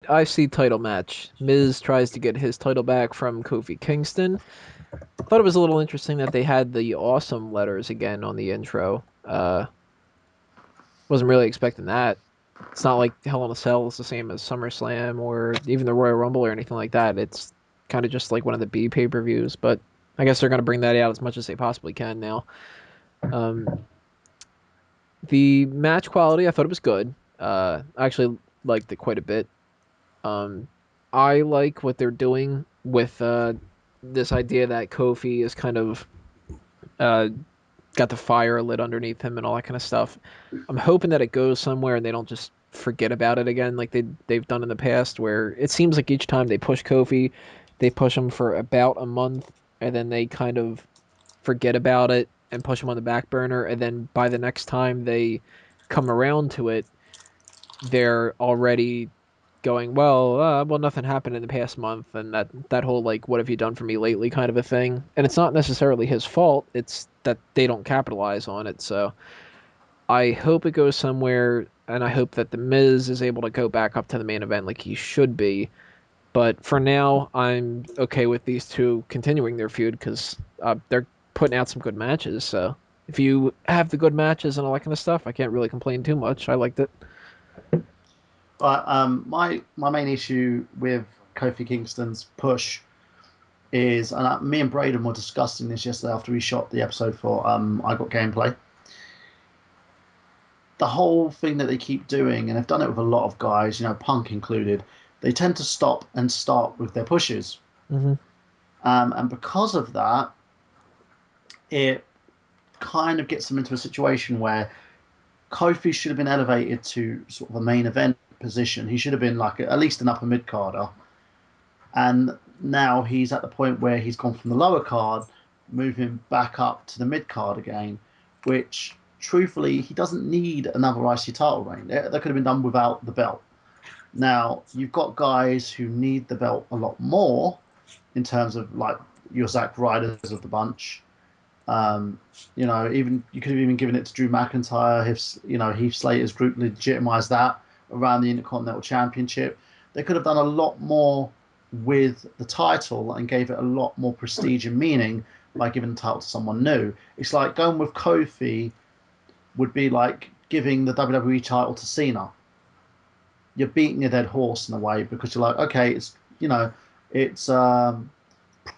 IC title match. Miz tries to get his title back from Kofi Kingston. Thought it was a little interesting that they had the awesome letters again on the intro. Wasn't really expecting that. It's not like Hell in a Cell is the same as SummerSlam or even the Royal Rumble or anything like that. It's kind of just like one of the B pay-per-views, but I guess they're going to bring that out as much as they possibly can now. Um, the match quality, I thought it was good. I actually liked it quite a bit. Um, I like what they're doing with this idea that Kofi is kind of uh, got the fire lit underneath him and all that kind of stuff. I'm hoping that it goes somewhere and they don't just forget about it again like they've done in the past, where it seems like each time they push Kofi, they push him for about a month and then they kind of forget about it and push him on the back burner, and then by the next time they come around to it, they're already going, well, nothing happened in the past month, and that whole like, what have you done for me lately kind of a thing. And it's not necessarily his fault. It's that they don't capitalize on it. So I hope it goes somewhere, and I hope that the Miz is able to go back up to the main event like he should be. But for now, I'm okay with these two continuing their feud because they're putting out some good matches. So if you have the good matches and all that kind of stuff, I can't really complain too much. I liked it. But my main issue with Kofi Kingston's push is, and me and Braden were discussing this yesterday after we shot the episode for I Got Gameplay. The whole thing that they keep doing, and they've done it with a lot of guys, Punk included, they tend to stop and start with their pushes. Hmm. And because of that, it kind of gets them into a situation where Kofi should have been elevated to sort of a main event position. He should have been like at least an upper mid carder. And now he's at the point where he's gone from the lower card, moving back up to the mid card again, which truthfully, he doesn't need another IC title reign. That could have been done without the belt. Now, you've got guys who need the belt a lot more in terms of like your Zack Ryders of the bunch. Even you could have even given it to Drew McIntyre if Heath Slater's group legitimized that around the Intercontinental Championship. They could have done a lot more with the title and gave it a lot more prestige and meaning by giving the title to someone new. It's like going with Kofi would be like giving the WWE title to Cena. You're beating a dead horse in a way because you're like, okay, it's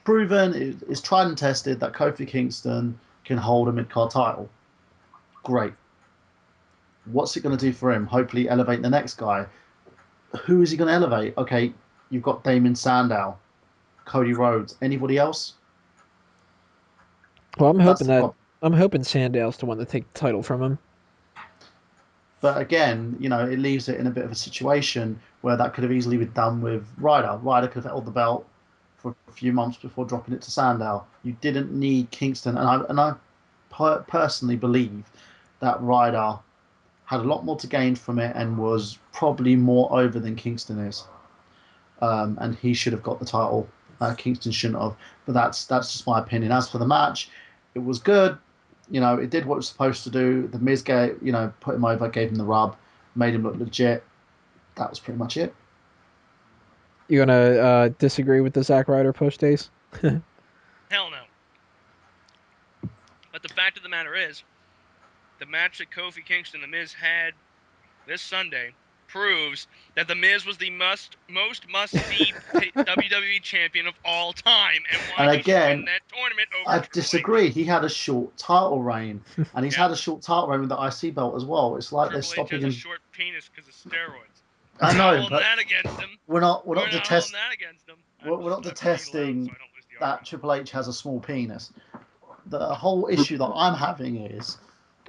proven, it's tried and tested that Kofi Kingston can hold a mid card title. Great. What's it going to do for him? Hopefully, elevate the next guy. Who is he going to elevate? Okay, you've got Damon Sandow, Cody Rhodes. Anybody else? Well, That's the problem. I'm hoping Sandal's the one to take the title from him. But again, it leaves it in a bit of a situation where that could have easily been done with Ryder. Ryder could have held the belt for a few months before dropping it to Sandow. You didn't need Kingston, and I personally believe that Ryder had a lot more to gain from it and was probably more over than Kingston is. And he should have got the title. Kingston shouldn't have. But that's just my opinion. As for the match, it was good. It did what it was supposed to do. The Miz put him over, gave him the rub, made him look legit. That was pretty much it. You gonna disagree with the Zack Ryder push days? Hell no. But the fact of the matter is, the match that Kofi Kingston and The Miz had this Sunday proves that The Miz was the most must-see WWE champion of all time, and And why he should win again, that tournament over I Triple disagree. H. He had a short title reign, and he's Yeah, had a short title reign with the IC belt as well. It's like they're Triple H stopping has a him. short penis because of steroids. I We're not know, holding but that against him. we're We're not not holding detest that against him. we're not I'm pretty loud, so detesting I don't lose the that argument. Triple H has a small penis. The whole issue that I'm having is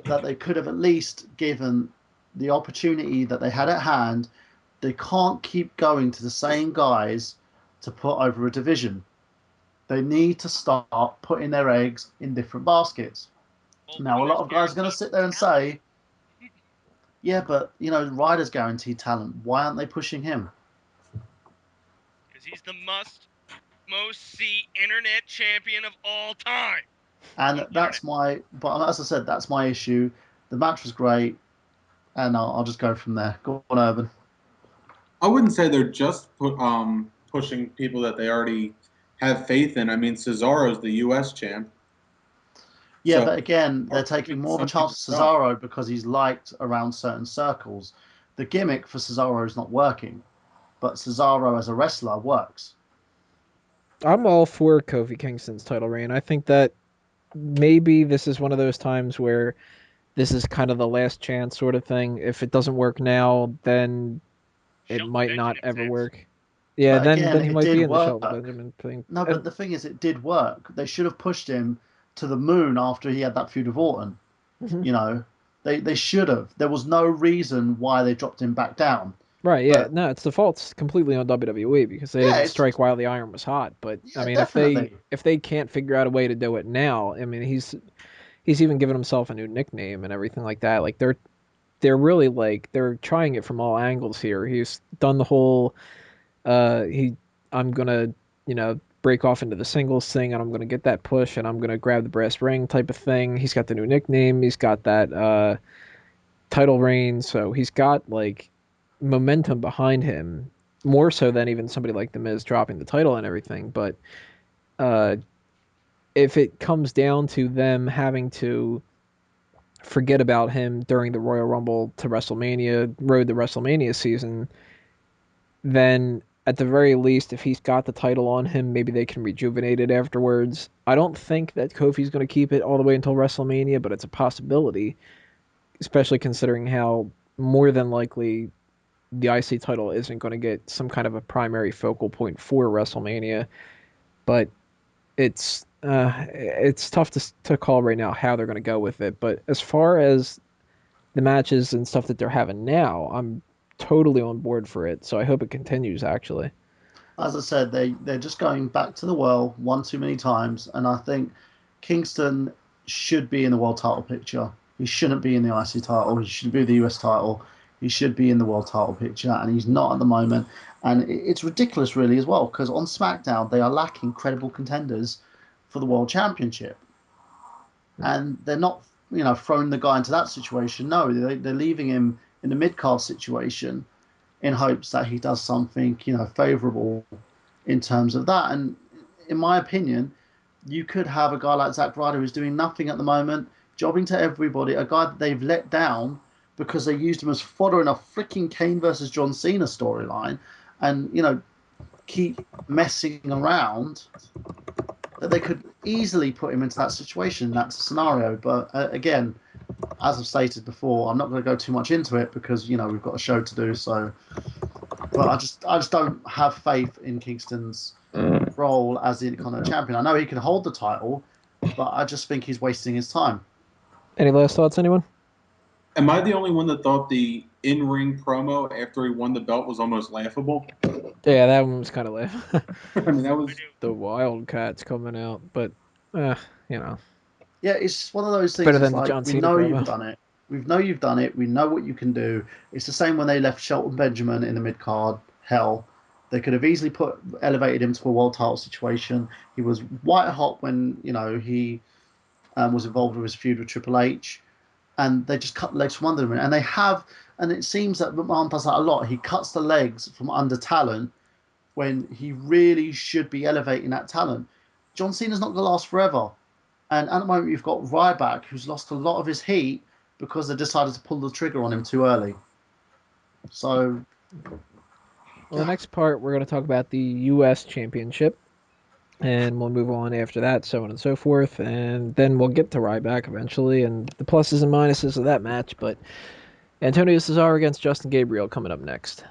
that they could have at least given the opportunity that they had at hand. They can't keep going to the same guys to put over a division. They need to start putting their eggs in different baskets. Well, Now, a when lot there's of guys are going to guaranteed sit there and talent, say, yeah, but, Ryder's guaranteed talent. Why aren't they pushing him? because he's the most see internet champion of all time. And On internet. but as I said, that's my issue. The match was great, and I'll just go from there. Go on, Urban. I wouldn't say they're just pushing people that they already have faith in. I mean, Cesaro's the U.S. champ. Yeah, So but again, they're or taking giving more of a some people chance on stuff. Cesaro because he's liked around certain circles. The gimmick for Cesaro is not working, but Cesaro as a wrestler works. I'm all for Kofi Kingston's title reign. I think that maybe this is one of those times where this is kind of the last chance sort of thing. If it doesn't work now, then it Shelton might not Benjamin ever fans. work. Yeah, But then again, he it might did be in the Shelton work. Benjamin thing. No, but And the thing is, it did work. They should have pushed him to the moon after he had that feud with Orton. mhm. You know, they should have. There was no reason why they dropped him back down. Right, yeah, But no, it's the fault's completely on WWE because they yeah, didn't it's strike while the iron was hot. But I yeah, mean, definitely. if they can't figure out a way to do it now, I mean, he's even given himself a new nickname and everything like that. Like they're really like they're trying it from all angles here. He's done the whole he I'm gonna break off into the singles thing and I'm gonna get that push and I'm gonna grab the brass ring type of thing. He's got the new nickname. He's got that title reign, so he's got like momentum behind him more so than even somebody like the Miz dropping the title and everything. But uh, if it comes down to them having to forget about him during the Royal Rumble to WrestleMania road to WrestleMania season, then at the very least, if he's got the title on him, maybe they can rejuvenate it afterwards. I don't think that Kofi's going to keep it all the way until WrestleMania, but it's a possibility, especially considering how more than likely the IC title isn't going to get some kind of a primary focal point for WrestleMania. But it's tough to call right now how they're going to go with it. But as far as the matches and stuff that they're having now, I'm totally on board for it. So I hope it continues. Actually, As I said, they're just going back to the well one too many times, and I think Kingston should be in the world title picture. He shouldn't be in the IC title. He should be the US title. He should be in the world title picture, and he's not at the moment. And it's ridiculous, really, as well, because on SmackDown they are lacking credible contenders for the world championship, and they're not, throwing the guy into that situation. No, they're leaving him in the mid card situation in hopes that he does something, favourable in terms of that. And in my opinion, you could have a guy like Zack Ryder who's doing nothing at the moment, jobbing to everybody, a guy that they've let down because they used him as fodder in a freaking Kane versus John Cena storyline, and keep messing around. That they could easily put him into that situation, that scenario. But again, as I've stated before, I'm not going to go too much into it because we've got a show to do. So, but I just don't have faith in Kingston's role as the Intercontinental Champion. I know he can hold the title, but I just think he's wasting his time. any last thoughts, anyone? Am I the only one that thought the in-ring promo after he won the belt was almost laughable? Yeah, that one was kind of laugh. I mean, that I was do. The Wildcats coming out, but you know, Yeah, it's one of those it's better things. It's than the like John we Cena know you've promo. done it. We know you've done it. We know what you can do. It's the same when they left Shelton Benjamin in the mid card. Hell, they could have easily elevated him to a world title situation. He was white hot when he was involved with his feud with Triple H, and they just cut the legs from under him. And they have, and it seems that McMahon does that a lot. He cuts the legs from under talent when he really should be elevating that talent. John Cena's not going to last forever. And at the moment, you've got Ryback, who's lost a lot of his heat because they decided to pull the trigger on him too early. So, Well, the yeah, next part we're going to talk about the U.S. Championship, and we'll move on after that, so on and so forth, and then we'll get to Ryback eventually, and the pluses and minuses of that match. But Antonio Cesaro against Justin Gabriel coming up next.